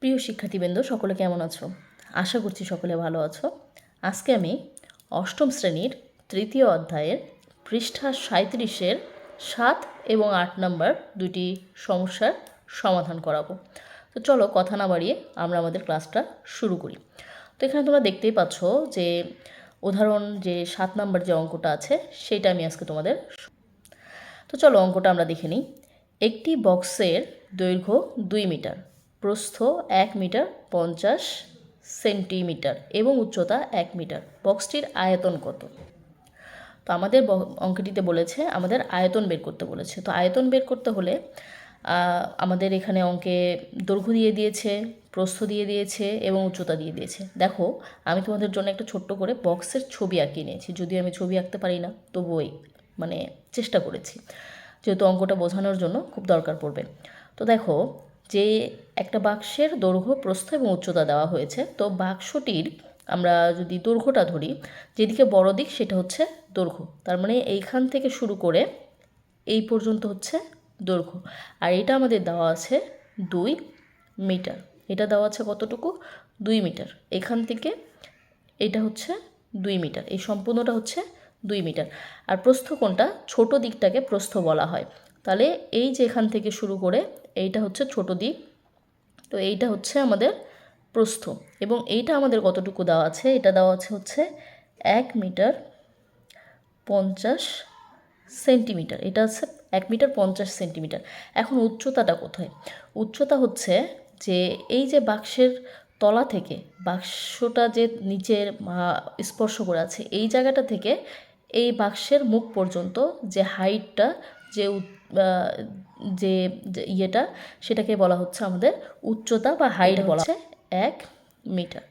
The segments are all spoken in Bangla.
প্রিয় শিক্ষার্থীবৃন্দ, সকলে কেমন আছো? আশা করছি সকলে ভালো আছো। আজকে আমি অষ্টম শ্রেণীর তৃতীয় অধ্যায়ের পৃষ্ঠা 37-এর 7 এবং 8 নম্বর দুটি সমস্যার সমাধান করাবো। তো চলো কথা না বাড়িয়ে আমরা আমাদের ক্লাসটা শুরু করি। তো এখানে তোমরা দেখতেই পাচ্ছ যে উদাহরণ যে 7 নম্বর যে অঙ্কটা আছে সেটা আমি আজকে তোমাদের। তো চলো অঙ্কটা আমরা দেখে নিই। একটি বক্সের দৈর্ঘ্য 2 মিটার, প্রস্থ 1 মিটার 50 সেন্টিমিটার এবং উচ্চতা 1 মিটার। বক্সটির আয়তন কত? তো আমাদের অঙ্কটিতে বলেছে আমাদের আয়তন বের করতে বলেছে। তো আয়তন বের করতে হলে আমাদের এখানে অঙ্কে দৈর্ঘ্য দিয়ে দিয়েছে, প্রস্থ দিয়ে দিয়েছে এবং উচ্চতা দিয়ে দিয়েছে। দেখো আমি তোমাদের জন্য একটা ছোট্ট করে বক্সের ছবি আঁকিয়ে নিয়েছি। যদিও আমি ছবি আঁকতে পারি না, তবুই চেষ্টা করেছি, যেহেতু অঙ্কটা বোঝানোর জন্য খুব দরকার পড়বে। তো দেখো যে একটা বাক্সের দৈর্ঘ্য, প্রস্থ এবং উচ্চতা দেওয়া হয়েছে। তো বাক্সটির আমরা যদি দৈর্ঘ্যটা ধরি, যেদিকে বড় দিক সেটা হচ্ছে দৈর্ঘ্য, তার মানে এইখান থেকে শুরু করে এই পর্যন্ত হচ্ছে দৈর্ঘ্য। আর এটা আমাদের দেওয়া আছে 2 মিটার। এটা দেওয়া আছে কতটুকু? 2 মিটার। এখান থেকে এটা হচ্ছে 2 মিটার, এই সম্পূর্ণটা হচ্ছে 2 মিটার। আর প্রস্থ কোনটা? ছোট দিকটাকে প্রস্থ বলা হয়। তাহলে এই যে এখান থেকে শুরু করে এইটা হচ্ছে ছোট দিক, তো এইটা হচ্ছে আমাদের প্রস্থ। এবং এইটা আমাদের কতটুকু দেওয়া আছে? এটা দেওয়া আছে হচ্ছে 1 মিটার 50 সেন্টিমিটার। এটা হচ্ছে 1 মিটার 50 সেন্টিমিটার। এখন উচ্চতাটা কোথায়? উচ্চতা হচ্ছে যে এই যে বাক্সের তলা থেকে বাক্সটা যে নিচের স্পর্শ করে আছে এই জায়গাটা থেকে এই বাক্সের মুখ পর্যন্ত যে হাইটটা, যে যে ইয়েটা, সেটাকে বলা হচ্ছে আমাদের উচ্চতা বা হাইট বলা হচ্ছে 1 মিটার।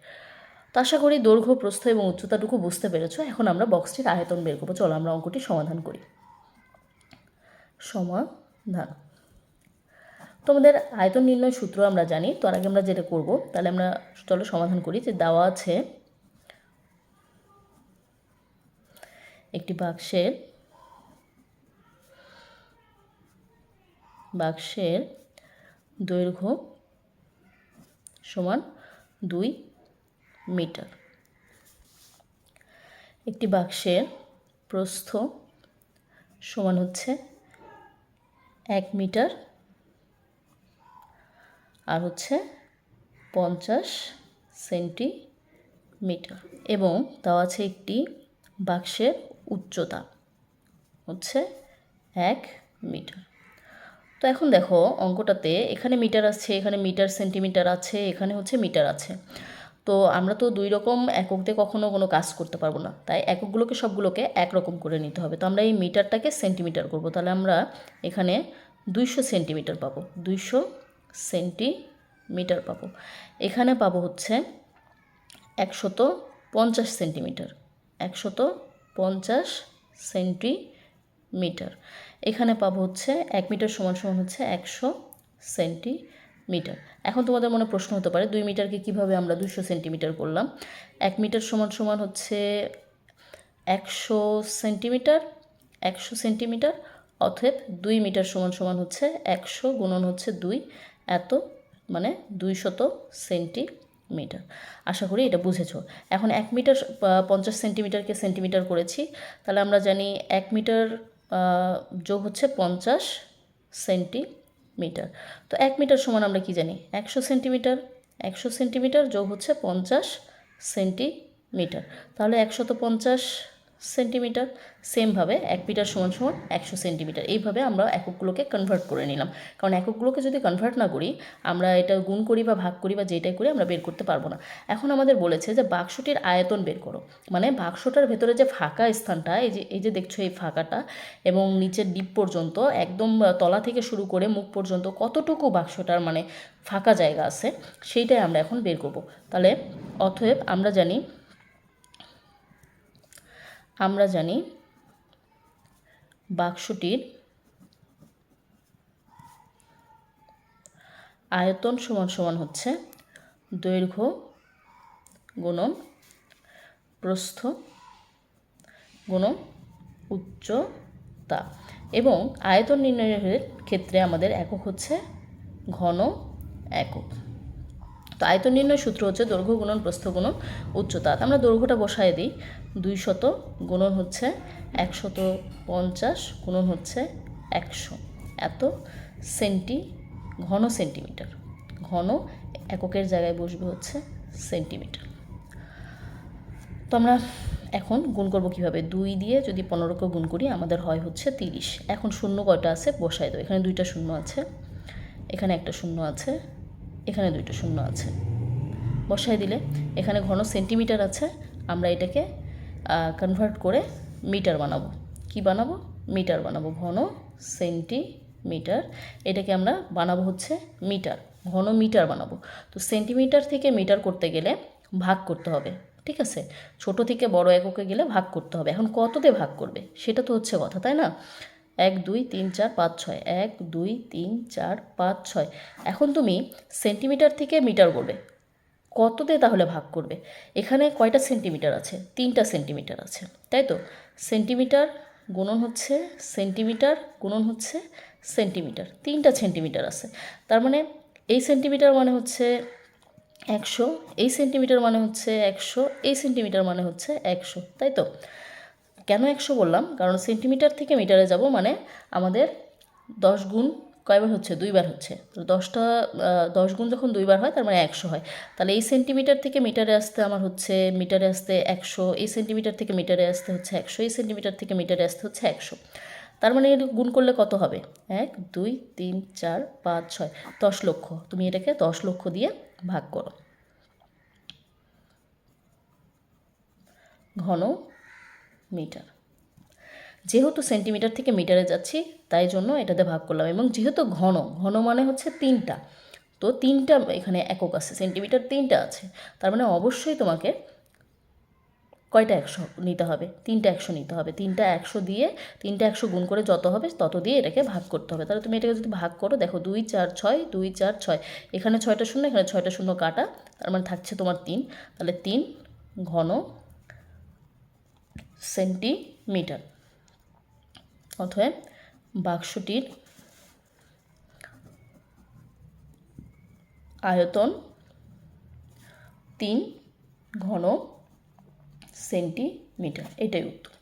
তো আশা করি দৈর্ঘ্য, প্রস্থ এবং উচ্চতাটুকু বুঝতে পেরেছো। এখন আমরা বক্সটির আয়তন বের করবো। চলো আমরা অঙ্কটি সমাধান করি। সমাধান। তোমাদের আয়তন নির্ণয় সূত্র আমরা জানি, তো আর আগে আমরা যেটা করব, তাহলে আমরা চলো সমাধান করি। যে দেওয়া আছে একটি বাক্সের দৈর্ঘ্য সমান 2 মিটার, একটি বাক্সের প্রস্থ সমান হচ্ছে 1 মিটার আর হচ্ছে 50 সেন্টিমিটার, এবং দেওয়া আছে একটি বাক্সের উচ্চতা হচ্ছে 1 মিটার। তো এখন দেখো অঙ্কটাতে এখানে মিটার আছে, এখানে মিটার সেন্টিমিটার আছে, এখানে হচ্ছে মিটার আছে। তো আমরা তো দুই রকম একক দিয়ে কখনো কোনো কাজ করতে পারবো না, তাই এককগুলোকে সবগুলোকে একরকম করে নিতে হবে। তো আমরা এই মিটারটাকে সেন্টিমিটার করব। তাহলে আমরা এখানে 200 সেন্টিমিটার পাবো, 200 সেন্টিমিটার পাবো। এখানে পাবো হচ্ছে 150 সেন্টিমিটার, 150 সেন্টিমিটার। এখানে পাবো হচ্ছে 1 মিটার সমান সমান হচ্ছে 100 সেন্টিমিটার। এখন তোমাদের মনে প্রশ্ন হতে পারে 2 মিটারকে কীভাবে আমরা 200 সেন্টিমিটার করলাম? 1 মিটার সমান সমান হচ্ছে 100 সেন্টিমিটার, 100 সেন্টিমিটার, অতএব 2 মিটার সমান সমান হচ্ছে 100 গুণন হচ্ছে 2, এত, মানে 200 সেন্টিমিটার। আশা করি এটা বুঝেছো। এখন 1 মিটার 50 সেন্টিমিটারকে সেন্টিমিটার করেছি, তাহলে আমরা জানি 1 মিটার যোগ হচ্ছে 50 সেন্টিমিটার। তো 1 মিটার সমান আমরা কি জানি? 100 সেন্টিমিটার। 100 সেন্টিমিটার যোগ হচ্ছে 50 সেন্টিমিটার, তাহলে 150 সেন্টিমিটার। সেমভাবে 1 মিটার সমান সমান 100 সেন্টিমিটার। এইভাবে আমরা এককগুলোকে কনভার্ট করে নিলাম, কারণ এককগুলোকে যদি কনভার্ট না করি, আমরা এটা গুণ করি বা ভাগ করি বা যেটাই করি, আমরা বের করতে পারবো না। এখন আমাদের বলেছে যে বাক্সটির আয়তন বের করো, মানে বাক্সটার ভেতরে যে ফাঁকা স্থানটা, এই যে দেখছো এই ফাঁকাটা, এবং নিচের ডিপ পর্যন্ত একদম তলা থেকে শুরু করে মুখ পর্যন্ত কতটুকু বাক্সটার ফাঁকা জায়গা আছে, সেইটাই আমরা এখন বের করব। তাহলে অতএব আমরা জানি বাক্সটির আয়তন সমান সমান হচ্ছে দৈর্ঘ্য গুণন প্রস্থ গুণন উচ্চতা, এবং আয়তন নির্ণয়ের ক্ষেত্রে আমাদের একক হচ্ছে ঘন একক। তো আয়তন নির্ণয় সূত্র হচ্ছে দৈর্ঘ্য গুণন প্রস্থ গুণন উচ্চতা। আমরা দৈর্ঘ্যটা বসায় দিই, 200 গুণন হচ্ছে 150 গুণন হচ্ছে 100, এত ঘন সেন্টিমিটার। ঘন এককের জায়গায় বসবে হচ্ছে সেন্টিমিটার। তো আমরা এখন গুণ করব কীভাবে? 2 দিয়ে যদি 15কে গুণ করি আমাদের হয় হচ্ছে 30। এখন শূন্য কয়টা আছে বসায় দেবো। এখানে 2টা শূন্য আছে, এখানে একটা শূন্য আছে, এখানে 2টা শূন্য আছে। বসায় দিলে এখানে ঘন সেন্টিমিটার আছে, আমরা এটাকে কনভার্ট করে মিটার বানাবো। কি বানাবো? মিটার বানাবো। ঘন সেন্টিমিটার, এটাকে আমরা বানাবো হচ্ছে মিটার, ঘন মিটার বানাবো। তো সেন্টিমিটার থেকে মিটার করতে গেলে ভাগ করতে হবে, ঠিক আছে? ছোট থেকে বড় এককে গেলে ভাগ করতে হবে। এখন কততে ভাগ করবে সেটা তো হচ্ছে কথা, তাই না? 1 2 3 4 5 6, 1 2 3 4 5 6। এখন তুমি সেন্টিমিটার থেকে মিটার করবে, কততে তাহলে ভাগ করবে? এখানে কয়টা সেন্টিমিটার আছে? 3টা সেন্টিমিটার আছে, তাই তো? সেন্টিমিটার গুণন হচ্ছে সেন্টিমিটার গুণন হচ্ছে সেন্টিমিটার, 3টা সেন্টিমিটার আছে। তার মানে এই সেন্টিমিটার মানে হচ্ছে 100, এই সেন্টিমিটার মানে হচ্ছে 100, এই সেন্টিমিটার মানে হচ্ছে 100, তাই তো? কেন 100 বললাম? কারণ সেন্টিমিটার থেকে মিটারে যাব মানে আমাদের 10 গুণ কয়বার হচ্ছে? 2বার হচ্ছে। তো 10 গুণ যখন 2বার হয় তার মানে 100 হয়। তাহলে এই সেন্টিমিটার থেকে মিটারে আসতে আমার হচ্ছে, মিটারে আসতে 100, এই সেন্টিমিটার থেকে মিটারে আসতে হচ্ছে 100, এই সেন্টিমিটার থেকে মিটারে আসতে হচ্ছে 100। তার মানে গুণ করলে কত হবে? 1 2 3 4 5 6, 10 লক্ষ। তুমি এটাকে 10 লক্ষ দিয়ে ভাগ করো। ঘন মিটার। যেহেতু সেন্টিমিটার থেকে মিটারে যাচ্ছি তাই জন্য এটাতে ভাগ করলাম। এবং যেহেতু ঘন, ঘন মানে হচ্ছে 3টা, তো 3টা এখানে একক আছে, সেন্টিমিটার 3টা আছে। তার মানে অবশ্যই তোমাকে কয়টা 100 নিতে হবে? 3টা 100 নিতে হবে। 3টা 100 দিয়ে 3টা 100 গুণ করে যত হবে তত দিয়ে এটাকে ভাগ করতে হবে। তাহলে তুমি এটাকে যদি ভাগ করো, দেখো 2 4 6, 2 4 6, এখানে 6টা শূন্য, এখানে 6টা শূন্য কাটা, তার মানে থাকছে তোমার 3। তাহলে 3 ঘন সেন্টিমিটার। অতএব বাক্সটির আয়তন 3 ঘন সেন্টিমিটার। এটাই উত্তর।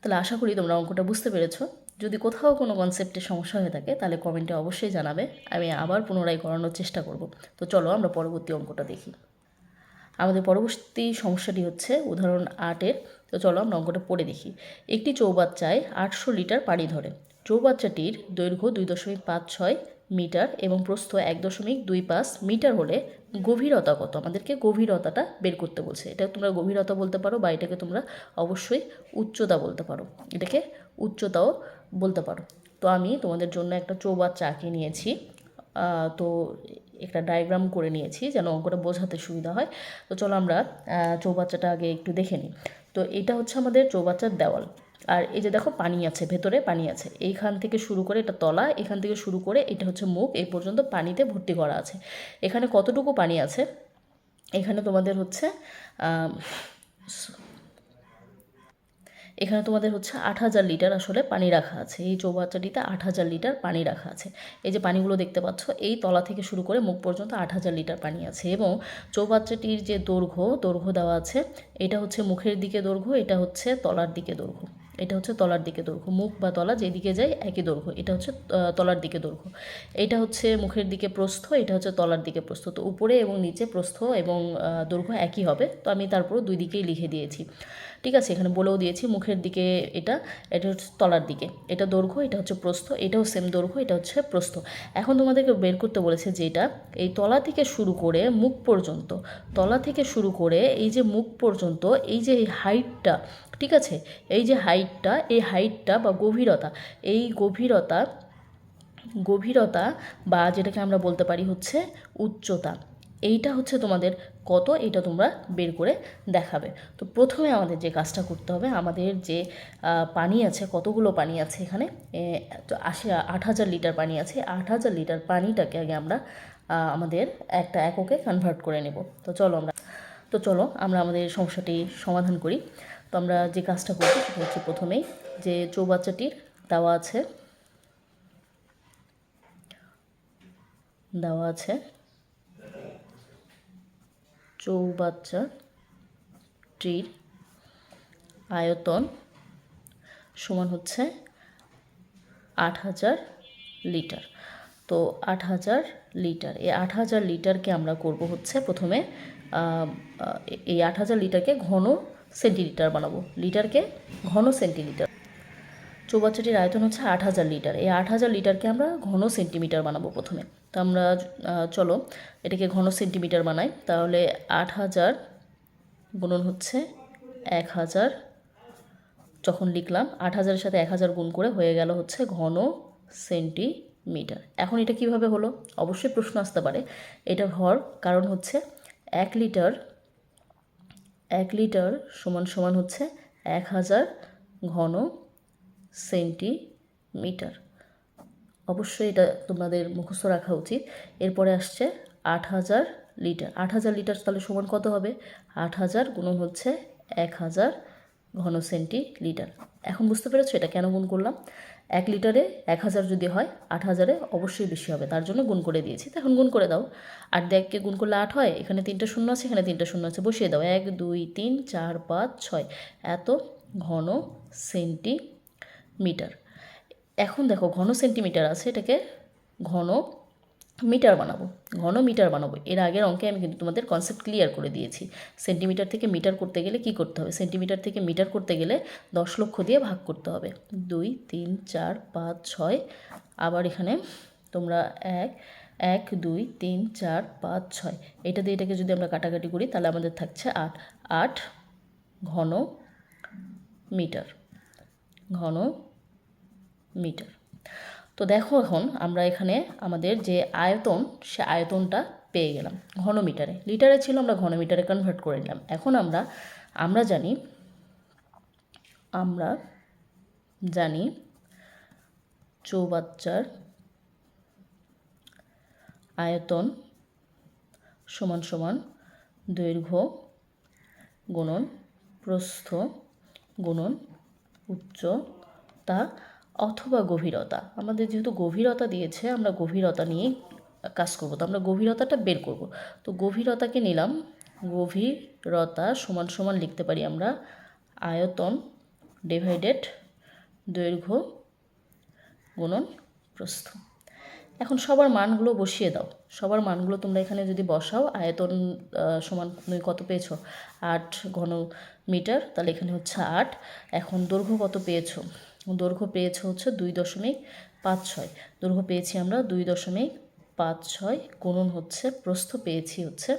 তাহলে আশা করি তোমরা অঙ্কটা বুঝতে পেরেছো। যদি কোথাও কোনো কনসেপ্টের সমস্যা হয়ে থাকে তাহলে কমেন্টে অবশ্যই জানাবে, আমি আবার পুনরায় করানোর চেষ্টা করব। তো চলো আমরা পরবর্তী অঙ্কটা দেখি। আমাদের পরবর্তী সমস্যাটি হচ্ছে উদাহরণ 8-এর। তো চলো আমরা অঙ্কটা পড়ে দেখি। একটি চৌবাচ্চায় 800 লিটার পানি ধরে। চৌবাচ্চাটির দৈর্ঘ্য 2.56 মিটার এবং প্রস্থ 1.25 মিটার হলে গভীরতা কত? আমাদেরকে গভীরতাটা বের করতে বলছে। এটা তোমরা গভীরতা বলতে পারো বা এটাকে তোমরা অবশ্যই উচ্চতা বলতে পারো, এটাকে উচ্চতাও বলতে পারো। তো আমি তোমাদের জন্য একটা চৌবাচ্চা আঁকে নিয়েছি, তো একটা ডায়াগ্রাম করে নিয়েছি যেন অঙ্কটা বোঝাতে সুবিধা হয়। তো চলো আমরা চৌবাচ্চাটা আগে একটু দেখে নিই। তো এটা হচ্ছে আমাদের চৌবাচ্চার দেওয়াল, আর এই যে দেখো পানি আছে, ভেতরে পানি আছে। এইখান থেকে শুরু করে এটা তলা, এখান থেকে শুরু করে এটা হচ্ছে মুখ, এই পর্যন্ত পানিতে ভর্তি করা আছে। এখানে কতটুকু পানি আছে? এখানে তোমাদের হচ্ছে এখানে তোমাদের হচ্ছে 8000 লিটার আসলে পানি রাখা আছে। এই চৌবাচ্চাটিতে 8000 লিটার পানি রাখা আছে। এই যে পানিগুলো দেখতে পাচ্ছ, এই তলা থেকে শুরু করে মুখ পর্যন্ত 8000 লিটার পানি আছে। এবং চৌবাচ্চাটির যে দৈর্ঘ্য দেওয়া আছে, এটা হচ্ছে মুখের দিকে দৈর্ঘ্য, এটা হচ্ছে তলার দিকে দৈর্ঘ্য, এটা হচ্ছে তলার দিকে দৈর্ঘ্য। মুখ বা তলা যেদিকে যায় একই দৈর্ঘ্য, এটা হচ্ছে তলার দিকে দৈর্ঘ্য। এটা হচ্ছে মুখের দিকে প্রস্থ, এটা হচ্ছে তলার দিকে প্রস্থ। তো উপরে এবং নিচে প্রস্থ এবং দৈর্ঘ্য একই হবে। তো আমি তারপর দুই দিকেই লিখে দিয়েছি, ঠিক আছে? এখানে বলেও দিয়েছি মুখের দিকে এটা, এটা হচ্ছে তলার দিকে, এটা দৈর্ঘ্য, এটা হচ্ছে প্রস্থ, এটাও সেম দৈর্ঘ্য, এটা হচ্ছে প্রস্থ। এখন তোমাদেরকে বের করতে বলেছে যে এটা এই তলা থেকে শুরু করে মুখ পর্যন্ত, তলা থেকে শুরু করে এই যে মুখ পর্যন্ত এই যে হাইটটা, ঠিক আছে? এই যে হাইটটা, এই হাইটটা বা গভীরতা, এই গভীরতা বা যেটাকে আমরা বলতে পারি হচ্ছে উচ্চতা, এইটা হচ্ছে তোমাদের কত, এটা তোমরা বের করে দেখাবে। তো প্রথমে আমাদের যে কাজটা করতে হবে, আমাদের যে পানি আছে, কতগুলো পানি আছে এখানে, 8000 লিটার পানি আছে। 8000 লিটার পানিটাকে আগে আমরা আমাদের একটা এককে কনভার্ট করে নেব। তো চলো আমরা আমাদের সমস্যাটি সমাধান করি। তো আমরা যে কাজটা করব সেটা হচ্ছে প্রথমেই যে চৌবাচ্চাটির দেওয়া আছে চৌবাচ্চাটির আয়তন সমান হচ্ছে 8000 লিটার। তো 8000 লিটার, এই 8000 লিটারকে আমরা করব হচ্ছে প্রথমে এই 8000 লিটারকে ঘন সেন্টিলিটার বানাবো, লিটারকে ঘন সেন্টিলিটার। চৌবাচ্চাটির আয়তন হচ্ছে 8000 লিটার, এই 8000 লিটারকে আমরা ঘন সেন্টিমিটার বানাবো প্রথমে। তো আমরা চলো এটাকে ঘন সেন্টিমিটার বানাই। তাহলে 8000 গুণন হচ্ছে 1000, যখন লিখলাম 8000-এর সাথে 1000 গুণ করে হয়ে গেল হচ্ছে ঘন সেন্টিমিটার। এখন এটা কিভাবে হলো? অবশ্যই প্রশ্ন আসতে পারে এটা হওয়ার কারণ হচ্ছে 1 লিটার সমান সমান হচ্ছে 1000 ঘন সেন্টিমিটার। অবশ্যই এটা তোমাদের মুখস্থ রাখা উচিত। এরপরে আসছে 8000 লিটার। 8000 লিটার তাহলে সমান কত হবে? 8000 গুণন হচ্ছে 1000 ঘন সেন্টিলিটার। এখন বুঝতে পেরেছো এটা কেন গুণ করলাম? 1 লিটারে 1000 যদি হয়, 8000-এ অবশ্যই বেশি হবে, তার জন্য গুণ করে দিয়েছি। তো এখন গুণ করে দাও। 8 দিয়ে 1কে গুণ করলে 8 হয়, এখানে 3টা শূন্য আছে, এখানে 3টা শূন্য আছে, বসিয়ে দাও। 1 2 3 4 5 6 এত ঘন সেন্টিমিটার। এখন দেখো ঘন সেন্টিমিটার আছে, এটাকে ঘন মিটার বানাবো, ঘন মিটার বানাবো। এর আগের অঙ্কে আমি কিন্তু তোমাদের কনসেপ্ট ক্লিয়ার করে দিয়েছি। সেন্টিমিটার থেকে মিটার করতে গেলে কি করতে হবে? সেন্টিমিটার থেকে মিটার করতে গেলে 10 লক্ষ দিয়ে ভাগ করতে হবে। 2 3 4 5 6, আবার এখানে তোমরা 1 2 3 4 5 6, এটা দিয়ে এটাকে যদি আমরা কাটাকাটি করি তাহলে আমাদের থাকছে 8 ঘন মিটার, ঘন মিটার। তো দেখো এখন আমরা এখানে আমাদের যে আয়তন, সে আয়তনটা পেয়ে গেলাম ঘন মিটারে। লিটারে ছিল, আমরা ঘন মিটারে কনভার্ট করে নিলাম। এখন আমরা জানি চৌবাচ্চার আয়তন সমান সমান দৈর্ঘ্য গুণন প্রস্থ গুণন উচ্চতা অথবা গভীরতা। আমাদের যেহেতু গভীরতা দিয়েছে, আমরা গভীরতা নিয়ে কাজ করব। তো আমরা গভীরতাটা বের করব। তো গভীরতাকে নিলাম, গভীরতা সমান সমান লিখতে পারি আমরা আয়তন ডিভাইডেড দৈর্ঘ্য গুণন প্রস্থ। এখন সবার মানগুলো বসিয়ে দাও, সবার মানগুলো তোমরা এখানে যদি বসাও, আয়তন সমান তুমি কত পেয়েছো? 8 ঘন মিটার, তাহলে এখানে হচ্ছে 8। এখন দৈর্ঘ্য কত পেয়েছো? দৈর্ঘ্য পেয়েছো হচ্ছে 2.56, দৈর্ঘ্য পেয়েছি আমরা 2.56, গুণন হচ্ছে প্রস্থ পেয়েছি হচ্ছে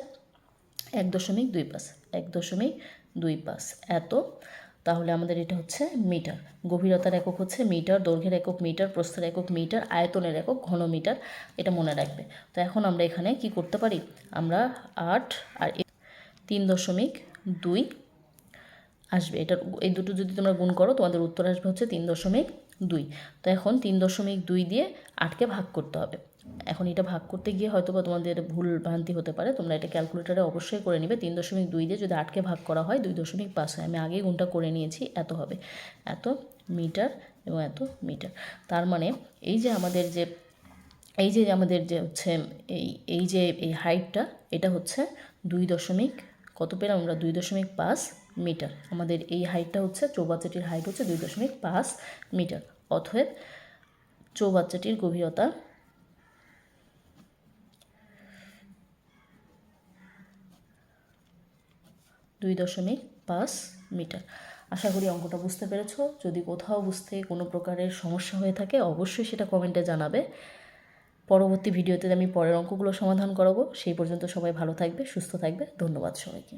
1.25, 1.25 এত। তাহলে আমাদের এটা হচ্ছে মিটার। গভীরতার একক হচ্ছে মিটার, দৈর্ঘ্যের একক মিটার, প্রস্থের একক মিটার, আয়তনের একক ঘন মিটার, এটা মনে রাখবে। তো এখন আমরা এখানে কি করতে পারি? আমরা 8 আর 3.2 আসবে, এটা এই দুটো যদি তোমরা গুণ করো তোমাদের উত্তর আসবে হচ্ছে 3.2। তো এখন 3.2 দিয়ে 8কে ভাগ করতে হবে। এখন এটা ভাগ করতে গিয়ে হয়তো বা তোমাদের ভুল ভ্রান্তি হতে পারে, তোমরা এটা ক্যালকুলেটারে অবশ্যই করে নেবে। 3.2 দিয়ে যদি 8কে ভাগ করা হয় 2.5 হয়, আমি আগেই গুণটা করে নিয়েছি, এত হবে, এত মিটার এবং এত মিটার। তার মানে এই যে আমাদের যে হচ্ছে এই হাইটটা, এটা হচ্ছে 2. কত পেলাম আমরা? 2.5 মিটার। আমাদের এই হাইটটা হচ্ছে, চৌবাচ্চাটির হাইট হচ্ছে 2.5 মিটার। অতএব চৌবাচ্চাটির গভীরতা 2.5 মিটার। আশা করি অঙ্কটা বুঝতে পেরেছো। যদি কোথাও বুঝতে কোনো প্রকারের সমস্যা হয়ে থাকে অবশ্যই সেটা কমেন্টে জানাবে। পরবর্তী ভিডিওতে আমি পরের অঙ্কগুলো সমাধান করাবো। সেই পর্যন্ত সবাই ভালো থাকবে, সুস্থ থাকবে। ধন্যবাদ সবাইকে।